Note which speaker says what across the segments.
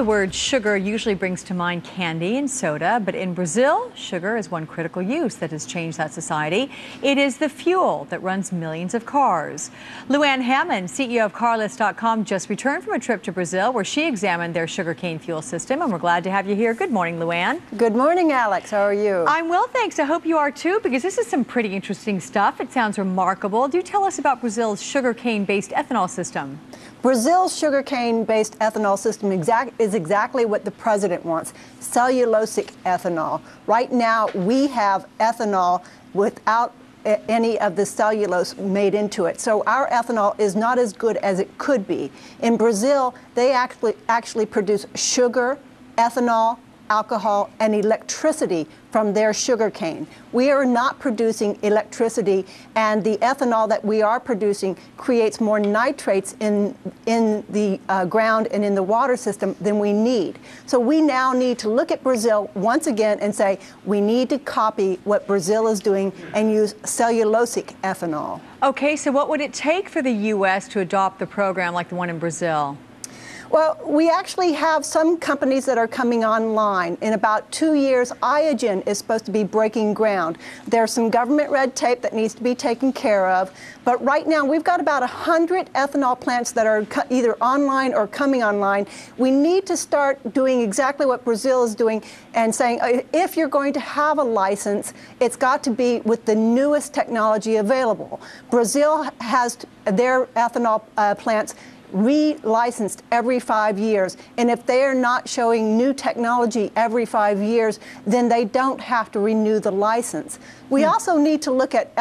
Speaker 1: the word sugar usually brings to mind candy and soda, but in Brazil, sugar is one critical use that has changed that society. It is the fuel that runs millions of cars. Ann Hammond, CEO of Carlist.com, just returned from a trip to Brazil where she examined their sugarcane fuel system, and we're glad to have you here. Good morning, Ann.
Speaker 2: Good morning, Alex. How are you?
Speaker 1: I'm well, thanks. I hope you are too, because this is some pretty interesting stuff. It sounds remarkable. Do tell us about Brazil's sugarcane-based ethanol system.
Speaker 2: Brazil's sugarcane-based ethanol system is exactly what the president wants, cellulosic ethanol. Right now, we have ethanol without any of the cellulose made into it. So our ethanol is not as good as it could be. In Brazil, they actually produce sugar, ethanol, alcohol, and electricity from their sugarcane. We are not producing electricity, and the ethanol that we are producing creates more nitrates in the ground and in the water system than we need. So we now need to look at Brazil once again and say we need to copy what Brazil is doing and use cellulosic ethanol.
Speaker 1: Okay, so what would it take for the U.S. to adopt the program like the one in Brazil?
Speaker 2: Well, we actually have some companies that are coming online. In about 2 years, Iogen is supposed to be breaking ground. There's some government red tape that needs to be taken care of. But right now, we've got about 100 ethanol plants that are either online or coming online. We need to start doing exactly what Brazil is doing and saying, if you're going to have a license, it's got to be with the newest technology available. Brazil has their ethanol plants re-licensed every 5 years, and if they are not showing new technology every 5 years, then they don't have to renew the license. We also need to look at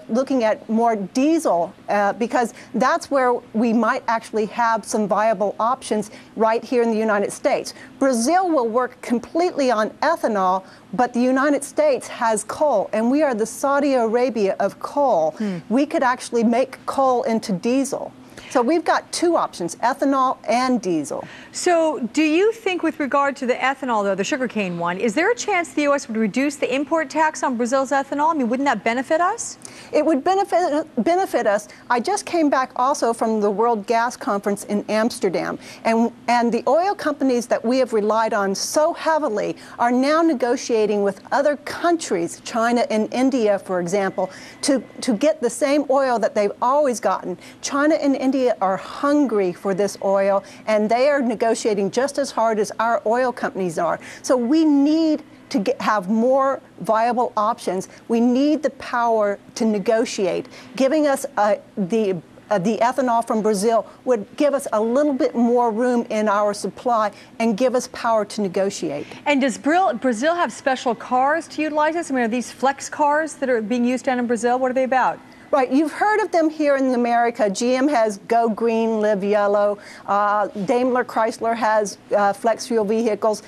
Speaker 2: looking at more diesel because that's where we might actually have some viable options right here in the United States. Brazil will work completely on ethanol, but the United States has coal, and we are the Saudi Arabia of coal. We could actually make coal into diesel. So we've got two options, ethanol and diesel.
Speaker 1: So do you think with regard to the ethanol, though, the sugarcane one, is there a chance the U.S. would reduce the import tax on Brazil's ethanol? I mean, wouldn't that benefit us?
Speaker 2: It would benefit us. I just came back also from the World Gas Conference in Amsterdam, and the oil companies that we have relied on so heavily are now negotiating with other countries, China and India, for example, to get the same oil that they've always gotten. China and India are hungry for this oil, and they are negotiating just as hard as our oil companies are. So we need to have more viable options. We need the power to negotiate. Giving us the ethanol from Brazil would give us a little bit more room in our supply and give us power to negotiate.
Speaker 1: And does Brazil have special cars to utilize this? I mean, are these flex cars that are being used down in Brazil? What are they about?
Speaker 2: Right, you've heard of them here in America. GM has Go Green, Live Yellow. Daimler Chrysler has flex fuel vehicles.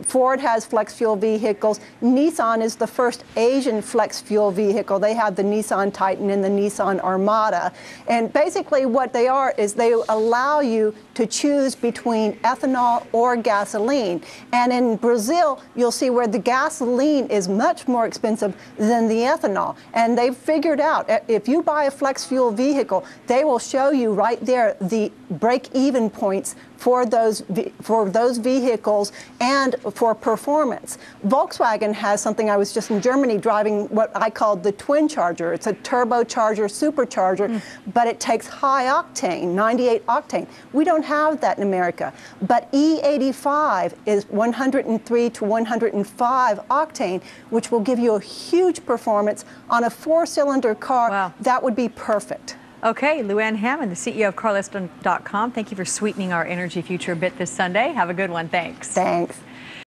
Speaker 2: Ford has flex fuel vehicles. Nissan is the first Asian flex fuel vehicle. They have the Nissan Titan and the Nissan Armada. And basically what they are is they allow you to choose between ethanol or gasoline. And in Brazil, you'll see where the gasoline is much more expensive than the ethanol. And they've figured out, if you buy a flex fuel vehicle, they will show you right there the break-even points for those vehicles and for performance. Volkswagen has something. I was just in Germany driving what I called the twin charger. It's a turbocharger, supercharger, but it takes high octane, 98 octane. We don't have that in America. But E85 is 103 to 105 octane, which will give you a huge performance on a 4-cylinder car.
Speaker 1: Wow.
Speaker 2: That would be perfect.
Speaker 1: Okay, Ann Hammond, the CEO of Carlist.com. Thank you for sweetening our energy future a bit this Sunday. Have a good one. Thanks.
Speaker 2: Thanks.